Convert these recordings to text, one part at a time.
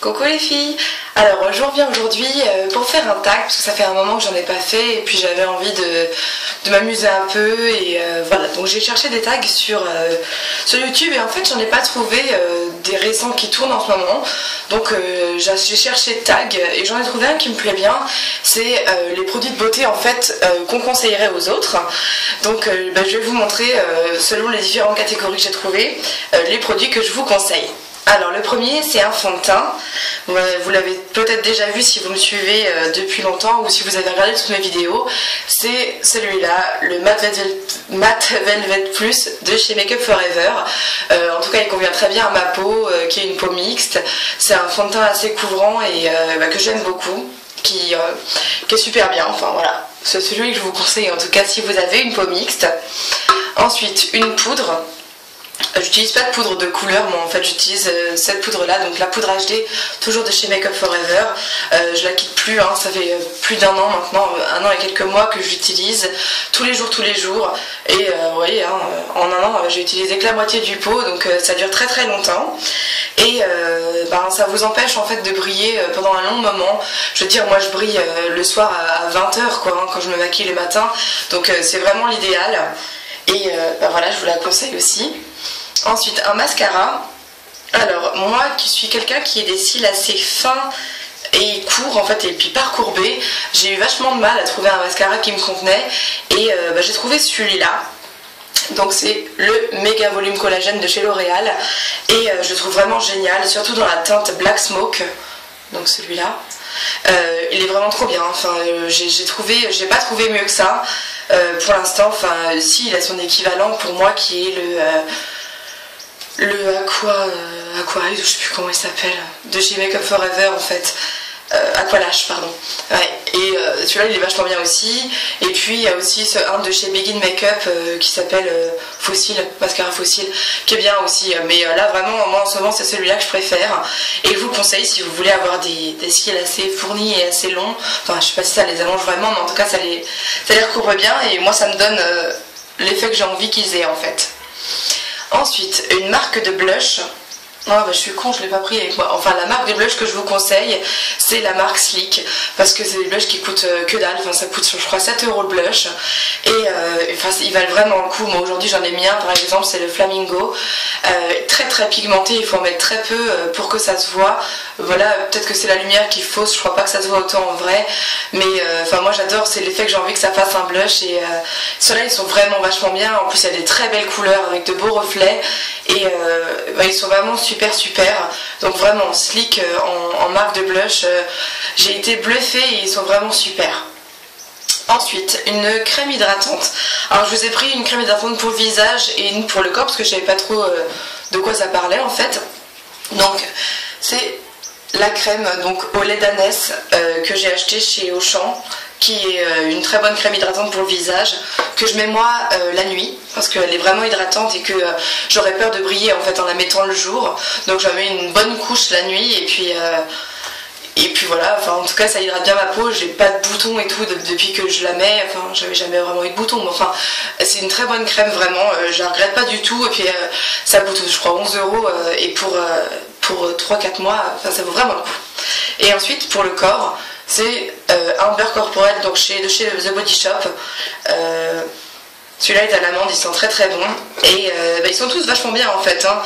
Coucou les filles. Alors je reviens aujourd'hui pour faire un tag parce que ça fait un moment que j'en ai pas fait et puis j'avais envie de m'amuser un peu et voilà, donc j'ai cherché des tags sur YouTube et en fait j'en ai pas trouvé des récents qui tournent en ce moment, donc j'ai cherché tags et j'en ai trouvé un qui me plaît bien. C'est les produits de beauté en fait qu'on conseillerait aux autres, donc je vais vous montrer selon les différentes catégories que j'ai trouvées les produits que je vous conseille. Alors le premier c'est un fond de teint, vous l'avez peut-être déjà vu si vous me suivez depuis longtemps ou si vous avez regardé toutes mes vidéos. C'est celui-là, le Matte Velvet Plus de chez Make Up For Ever. En tout cas il convient très bien à ma peau qui est une peau mixte. C'est un fond de teint assez couvrant et que j'aime beaucoup, qui est super bien, enfin voilà. C'est celui que je vous conseille en tout cas si vous avez une peau mixte. Ensuite une poudre. J'utilise pas de poudre de couleur, mais en fait j'utilise cette poudre là, donc la poudre HD, toujours de chez Make Up For Ever. Je la quitte plus, hein, ça fait plus d'un an maintenant, un an et quelques mois que j'utilise tous les jours. Et vous voyez, hein, en un an j'ai utilisé que la moitié du pot, donc ça dure très longtemps. Et ça vous empêche en fait de briller pendant un long moment. Je veux dire, moi je brille le soir à 20h quoi, hein, quand je me maquille le matin, donc c'est vraiment l'idéal. Et voilà, je vous la conseille aussi. Ensuite, un mascara. Alors, moi qui suis quelqu'un qui a des cils assez fins et courts en fait, et puis pas courbés, j'ai eu vachement de mal à trouver un mascara qui me convenait. Et j'ai trouvé celui-là. Donc c'est le Méga Volume Collagène de chez L'Oréal. Et je le trouve vraiment génial, surtout dans la teinte Black Smoke. Donc celui-là. Il est vraiment trop bien. Enfin, j'ai pas trouvé mieux que ça. Pour l'instant, enfin, si, il a son équivalent pour moi qui est le Aqua, je sais plus comment il s'appelle, de chez Make Up For Ever en fait. Aqualash, pardon. Ouais. Et celui-là il est vachement bien aussi. Et puis il y a aussi un de chez Begin Makeup qui s'appelle Fossile, mascara Fossile, qui est bien aussi. Mais là vraiment, moi en ce moment c'est celui-là que je préfère. Et je vous conseille si vous voulez avoir des cils assez fournis et assez longs. Enfin je sais pas si ça les allonge vraiment, mais en tout cas ça les recouvre bien. Et moi ça me donne l'effet que j'ai envie qu'ils aient en fait. Ensuite, une marque de blush. Oh, je suis con, je l'ai pas pris avec moi. Enfin, la marque de blush que je vous conseille, c'est la marque Sleek, parce que c'est des blushs qui coûtent que dalle. Enfin, ça coûte, je crois, 7 € le blush. Et enfin, ils valent vraiment le coup. Moi, aujourd'hui, j'en ai mis un, par exemple, c'est le Flamingo. Très pigmenté, il faut en mettre très peu pour que ça se voit. Voilà, peut-être que c'est la lumière qui fausse, je crois pas que ça se voit autant en vrai. Mais enfin, moi, j'adore, c'est l'effet que j'ai envie que ça fasse un blush. Et ceux-là, ils sont vraiment vachement bien. En plus, il y a des très belles couleurs avec de beaux reflets. Et ils sont vraiment super. Donc vraiment Sleek en marque de blush, j'ai été bluffée et ils sont vraiment super. Ensuite, une crème hydratante. Alors je vous ai pris une crème hydratante pour le visage et une pour le corps parce que je savais pas trop de quoi ça parlait en fait. Donc c'est la crème donc au lait d'ânesse que j'ai acheté chez Auchan, qui est une très bonne crème hydratante pour le visage, que je mets moi la nuit, parce qu'elle est vraiment hydratante et que j'aurais peur de briller en fait en la mettant le jour. Donc je mets une bonne couche la nuit et puis voilà, enfin en tout cas ça hydrate bien ma peau, j'ai pas de boutons et tout depuis que je la mets, enfin j'avais jamais vraiment eu de boutons, mais enfin c'est une très bonne crème vraiment, je la regrette pas du tout. Et puis ça coûte je crois 11 € et pour 3-4 mois, enfin ça vaut vraiment le coup. Et ensuite pour le corps, c'est un beurre corporel donc de chez The Body Shop. Celui-là est à l'amande, ils sont très bons et ils sont tous vachement bien en fait, hein.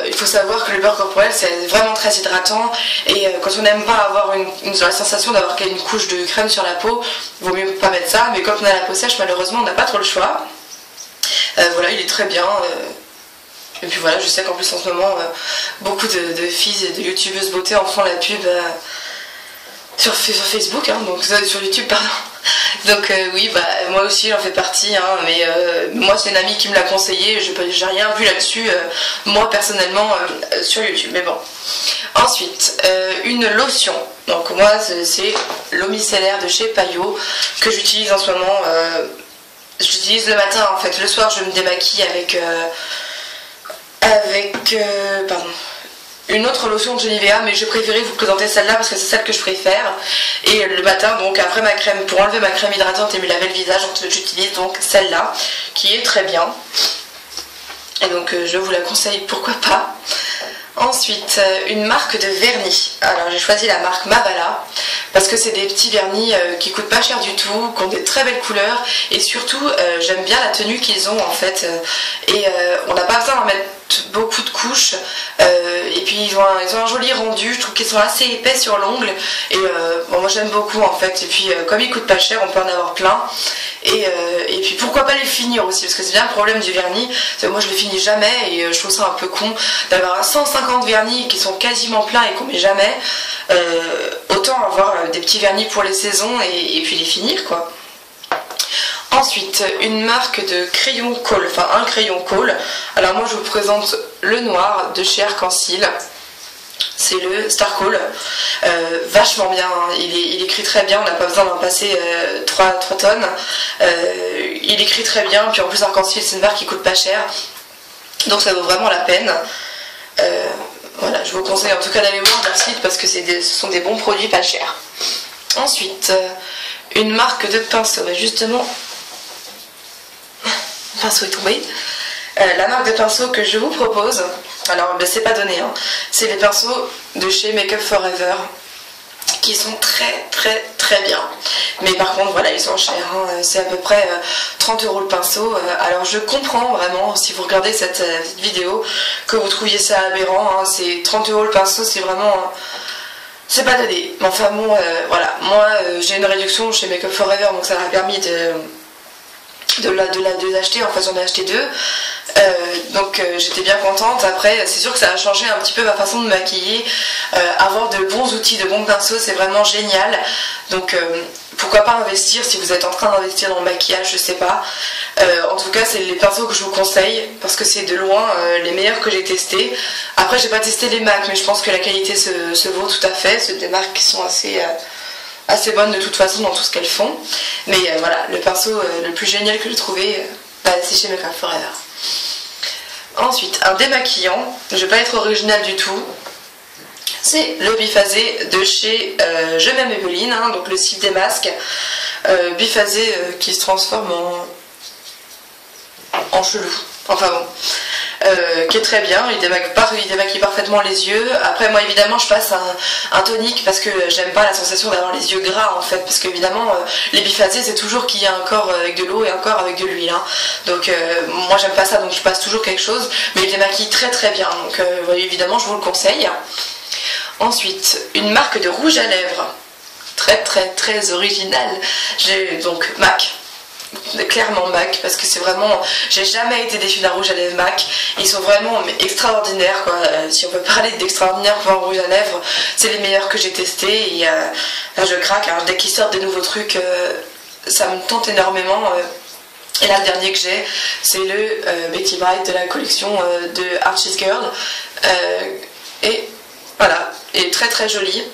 Il faut savoir que le beurre corporel c'est vraiment très hydratant et quand on n'aime pas avoir la sensation d'avoir une couche de crème sur la peau, il vaut mieux pas mettre ça, mais quand on a la peau sèche malheureusement on n'a pas trop le choix. Voilà, il est très bien. Et puis voilà, je sais qu'en plus en ce moment beaucoup de filles et de youtubeuses beauté en font la pub sur Facebook, hein, donc sur YouTube pardon. Donc oui, moi aussi j'en fais partie, hein, mais moi c'est une amie qui me l'a conseillé, j'ai rien vu là-dessus moi personnellement sur YouTube, mais bon. Ensuite, une lotion, donc moi c'est l'eau micellaire de chez Payot que j'utilise en ce moment. J'utilise le matin en fait, le soir je me démaquille avec une autre lotion de chez Nivea, mais je préférais vous présenter celle-là parce que c'est celle que je préfère. Et le matin, donc après ma crème, pour enlever ma crème hydratante et me laver le visage, j'utilise donc celle-là qui est très bien. Et donc je vous la conseille, pourquoi pas. Ensuite, une marque de vernis. Alors j'ai choisi la marque Mavala parce que c'est des petits vernis qui coûtent pas cher du tout, qui ont des très belles couleurs et surtout j'aime bien la tenue qu'ils ont en fait. On n'a pas besoin d'en mettre beaucoup de couches et puis ils ont un joli rendu. Je trouve qu'ils sont assez épais sur l'ongle et bon, moi j'aime beaucoup en fait. Et puis comme ils coûtent pas cher, on peut en avoir plein. Et puis pourquoi pas les finir aussi, parce que c'est bien le problème du vernis, c'est que moi je les finis jamais et je trouve ça un peu con d'avoir 150 vernis qui sont quasiment pleins et qu'on met jamais. Autant avoir des petits vernis pour les saisons et puis les finir quoi. Ensuite, une marque de crayon Kohl, enfin un crayon Kohl. Alors moi je vous présente le noir de chez Arc-en-Ciel. C'est le Star Kohl, vachement bien, hein. Il écrit très bien, on n'a pas besoin d'en passer 3 tonnes. Il écrit très bien, puis en plus Arc-en-Ciel c'est une marque qui coûte pas cher, donc ça vaut vraiment la peine. Voilà, je vous conseille en tout cas d'aller voir leur site parce que ce sont des bons produits pas chers. Ensuite, une marque de pinceau, mais justement, le pinceau est tombé. La marque de pinceau que je vous propose, alors ben, c'est pas donné, hein. C'est les pinceaux de chez Make Up For Ever qui sont très bien. Mais par contre voilà, ils sont chers, hein. C'est à peu près 30 € le pinceau. Alors je comprends vraiment, si vous regardez cette vidéo, que vous trouviez ça aberrant, hein. C'est 30 € le pinceau, c'est vraiment... c'est pas donné. Mais enfin bon, voilà. Moi j'ai une réduction chez Make Up For Ever, donc ça m'a permis de l'acheter. En fait j'en ai acheté 2. Donc j'étais bien contente. Après c'est sûr que ça a changé un petit peu ma façon de me maquiller. Avoir de bons outils, de bons pinceaux, c'est vraiment génial. Donc pourquoi pas investir si vous êtes en train d'investir dans le maquillage, je sais pas. En tout cas c'est les pinceaux que je vous conseille parce que c'est de loin les meilleurs que j'ai testés. Après j'ai pas testé les MAC, mais je pense que la qualité se vaut tout à fait. C'est des marques qui sont assez bonnes de toute façon dans tout ce qu'elles font. Mais voilà, le pinceau le plus génial que j'ai trouvé, c'est chez Make Up For Ever. Ensuite, un démaquillant, je vais pas être original du tout, c'est le biphasé de chez Je m'aime Maybelline, hein, donc le cif des masques, biphasé qui se transforme en chelou, enfin bon. Qui est très bien, il démaquille parfaitement les yeux. Après moi évidemment je passe un tonique parce que j'aime pas la sensation d'avoir les yeux gras en fait, parce qu'évidemment les biphasés c'est toujours qu'il y a un corps avec de l'eau et un corps avec de l'huile, hein. Donc moi j'aime pas ça, donc je passe toujours quelque chose, mais il démaquille très bien, donc évidemment je vous le conseille. Ensuite, une marque de rouge à lèvres, très originale, j'ai donc MAC. Clairement MAC, parce que c'est vraiment, j'ai jamais été déçue d'un rouge à lèvres MAC. Ils sont vraiment extraordinaires quoi. Si on peut parler d'extraordinaire pour un rouge à lèvres, c'est les meilleurs que j'ai testés. Et là je craque, alors dès qu'ils sortent des nouveaux trucs, ça me tente énormément. Et là le dernier que j'ai, c'est le Betty Bright de la collection de Archie's Girl. Et voilà, et très joli.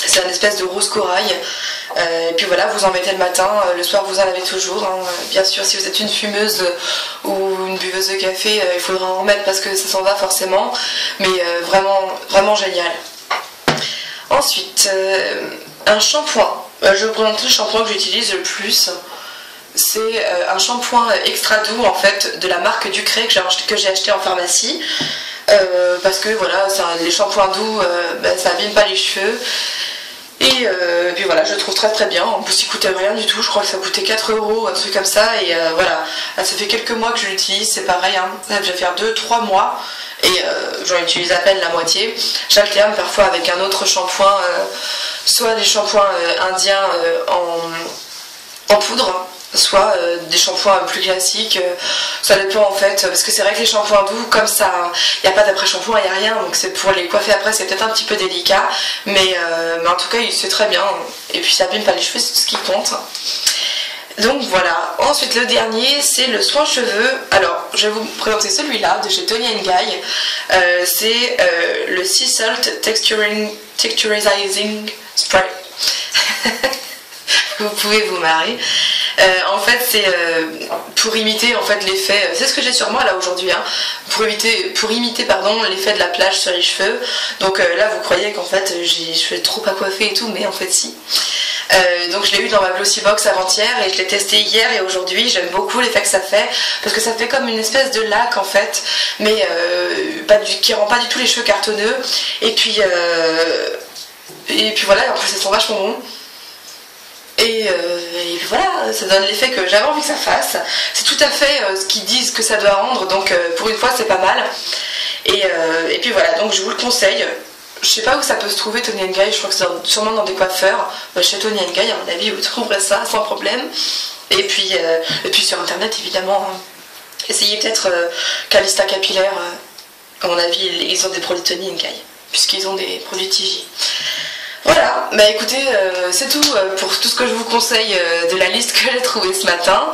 C'est un espèce de rose corail. Et puis voilà, vous en mettez le matin, le soir vous en avez toujours, hein. Bien sûr si vous êtes une fumeuse ou une buveuse de café, il faudra en remettre parce que ça s'en va forcément, mais vraiment génial. Ensuite, un shampoing, je vais vous présenter le shampoing que j'utilise le plus. C'est un shampoing extra doux en fait de la marque Ducré que j'ai acheté en pharmacie. Parce que voilà, les shampoings doux, ça abîme pas les cheveux. Et puis voilà, je le trouve très bien. En plus il coûtait rien du tout, je crois que ça coûtait 4 €, un truc comme ça. Et voilà, là, ça fait quelques mois que je l'utilise, c'est pareil, hein. Ça va faire 2-3 mois et j'en utilise à peine la moitié. J'alterne parfois avec un autre shampoing, soit des shampoings indiens en poudre, soit des shampoings plus classiques. Ça dépend en fait, parce que c'est vrai que les shampoings doux comme ça, il n'y a pas d'après shampoing, il n'y a rien, donc c'est pour les coiffer après c'est peut-être un petit peu délicat, mais en tout cas c'est très bien, et puis ça abîme pas les cheveux, c'est tout ce qui compte. Donc voilà. Ensuite le dernier c'est le soin cheveux. Alors je vais vous présenter celui-là de chez Toni & Guy. C'est le Sea Salt Texturizing Spray. Vous pouvez vous marrer. En fait, c'est pour imiter en fait l'effet. C'est ce que j'ai sur moi là aujourd'hui, hein, pour imiter pardon l'effet de la plage sur les cheveux. Donc là, vous croyez qu'en fait j'ai les cheveux trop pas coiffés et tout, mais en fait si. Donc je l'ai eu dans ma Glossy Box avant-hier et je l'ai testé hier et aujourd'hui. J'aime beaucoup l'effet que ça fait parce que ça fait comme une espèce de lac en fait, mais qui rend pas du tout les cheveux cartonneux. Et puis voilà, après ça sent vachement bon. Et puis voilà, ça donne l'effet que j'avais envie que ça fasse. C'est tout à fait ce qu'ils disent que ça doit rendre, donc pour une fois c'est pas mal. Et puis voilà, donc je vous le conseille. Je sais pas où ça peut se trouver Toni & Guy, je crois que c'est sûrement dans des coiffeurs. Chez Toni & Guy, à mon avis, vous trouverez ça sans problème. Et puis sur internet évidemment. Essayez peut-être Calista Capillaire, à mon avis ils ont des produits Toni & Guy, puisqu'ils ont des produits TJ. Voilà, bah écoutez, c'est tout pour tout ce que je vous conseille de la liste que j'ai trouvée ce matin.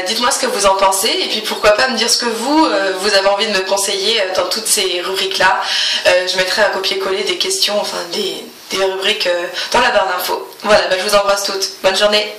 Dites-moi ce que vous en pensez et puis pourquoi pas me dire ce que vous avez envie de me conseiller dans toutes ces rubriques-là. Je mettrai un copier-coller des questions, enfin des rubriques dans la barre d'infos. Voilà, bah je vous embrasse toutes. Bonne journée.